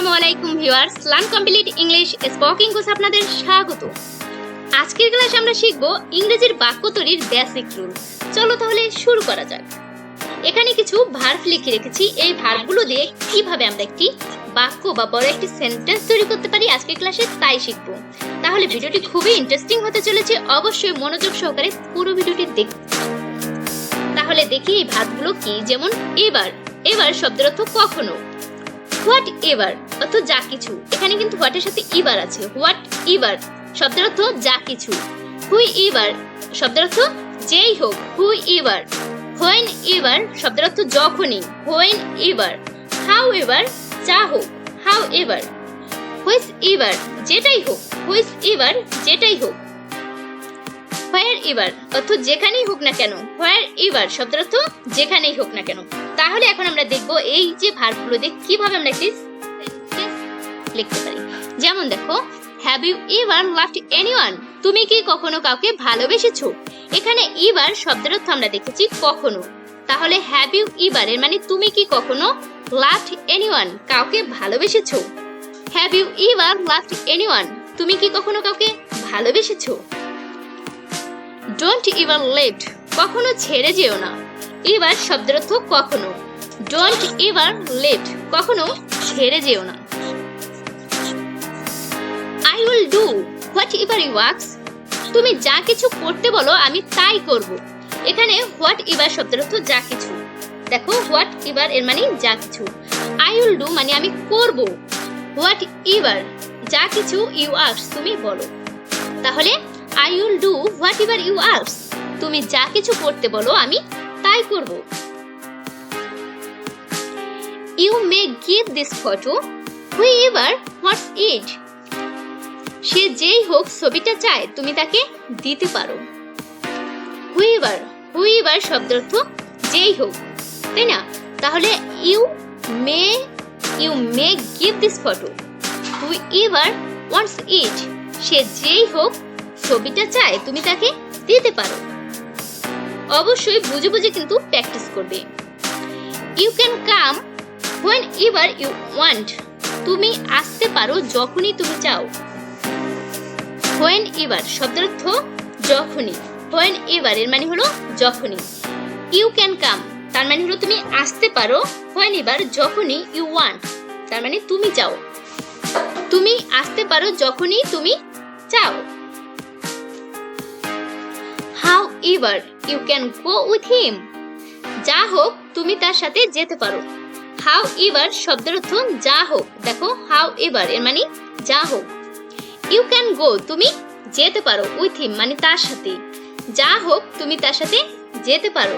আসসালামু আলাইকুম viewers, learn complete English স্পোকিং কোর্সে আপনাদের স্বাগত। আজকের ক্লাসে আমরা শিখব ইংরেজির বাক্য তৈরির বেসিক রুল। চলো তাহলে শুরু করা যাক। এখানে কিছু ভার্ব লিখে রেখেছি। এই ভার্বগুলো দিয়ে কিভাবে আমরা একটি বাক্য বা বড় একটি সেন্টেন্স তৈরি করতে পারি আজকের ক্লাসে তাই শিখব। তাহলে ভিডিওটি খুবই ইন্টারেস্টিং হতে চলেছে, অবশ্যই মনোযোগ সহকারে পুরো ভিডিওটি দেখুন। তাহলে দেখি এই ভার্বগুলো কি। যেমন এবার শব্দের অর্থ কখনো। হোয়াট এভার অর্থ যা কিছু। এখানে কিন্তু হোয়াটের সাথে ইভার আছে। হোয়াট এভার শব্দের অর্থ যা কিছু। হুই এভার শব্দের অর্থ যেই হোক। হুই এভার। হোয়েন এভার শব্দের অর্থ যখনই। When ever. হাউ এভার যা হোক। How ever. হুইচ এভার যেটাই হোক। হুইচ এভার যেটাই হোক। হোয়ার এভার অর্থ যেখানেই হোক না কেন। হোয়ার এভার শব্দের অর্থ যেখানেই হোক না কেন। তাহলে এখন আমরা দেখব এই যে ভার্বগুলো দিয়ে কিভাবে আমরা একটি সেন্টেন্স লিখতে পারি। যেমন দেখো, have you ever loved anyone, তুমি কি কখনো কাউকে ভালোবেসেছো। এখানে এভার শব্দের অর্থ আমরা দেখেছি কখনো। তাহলে হ্যাভ ইউ এভার এর মানে তুমি কি কখনো লাভড এনিওয়ান কাউকে ভালোবেসেছো। Have you ever loved anyone তুমি কি কখনো কাউকে ভালোবেসেছো। ডোন্ট এভার লেট কখনো ছেড়ে যেও না। এবার শব্দের অর্থ কখনো। ডোন্ট এভার লেট কখনো ছেড়ে যেও না। I will do whatever you ask, তুমি যা কিছু করতে বলো আমি তাই করব। এখানে হোয়াট এভার শব্দের অর্থ যা কিছু। দেখো, হোয়াট এভার এর মানে যা কিছু। আই উইল ডু মানে আমি করব। হোয়াট এভার যা কিছু ইউ আস্ক তুমি বলো। তাহলে I will do whatever you ask, তুমি যা কিছু করতে বলো আমি তাই করব। You may give this photo whoever what's it, সে যেই হোক ছবিটা চায় তুমি তাকে দিতে পারো। হুইএভার শব্দের অর্থ যেই হোক, তাই না? তাহলে you may give this photo whoever what's it, সে যেই হোক ছবিটা চায় তুমি তাকে দিতে পারো। অবশ্যই বুঝে বুঝে কিন্তু প্র্যাকটিস করবে। You can come whenever you want, তুমি আসতে পারো যখনই তুমি চাও। হোয়েন এভার শব্দের অর্থ যখনই। হোয়েন এভার এর মানে হলো যখনই। ইউ ক্যান কাম তার মানে হলো তুমি আসতে পারো। হোয়েন এভার যখনই ইউ ওয়ান্ট তার মানে তুমি চাও। তুমি আসতে পারো যখনই তুমি চাও। However you can go with him, যা হোক তুমি তার সাথে যেতে পারো। হাউ এভার শব্দের অর্থ যা হোক। দেখো, হাউ এভার এর মানে যা হোক। ইউ ক্যান গো তুমি যেতে পারো। উইথ হিম মানে তার সাথে। যা হোক তুমি তার সাথে যেতে পারো।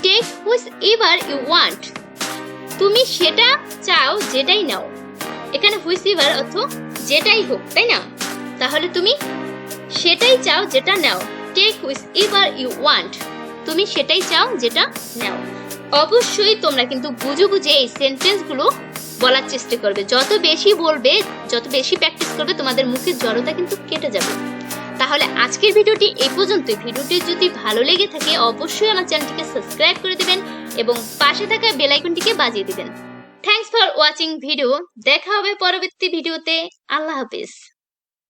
Take whichever you want, তুমি সেটা চাও যেটাই নাও। এখানে হুইচ এভার অর্থ যেটাই হোক, তাই না? তাহলে তুমি সেটাই চাও যেটা নাও। Take whichever you want, তুমি সেটাই চাও যেটা নাও। অবশ্যই তোমরা কিন্তু বুঝে বুঝে এই সেন্টেন্সগুলো বলার চেষ্টা করবে। যত বেশি বলবে, যত বেশি প্র্যাকটিস করবে, তোমাদের মুখের জড়তা কিন্তু কেটে যাবে। তাহলে আজকের ভিডিওটি এই পর্যন্ত। ভিডিওটি যদি ভালো লেগে থাকে অবশ্যই আমার চ্যানেলটিকে সাবস্ক্রাইব করে দিবেন এবং পাশে থাকা বেল আইকনটিকে বাজিয়ে দিবেন। Thanks for watching video. দেখা হবে পরবর্তী ভিডিওতে। আল্লাহ হাফেজ।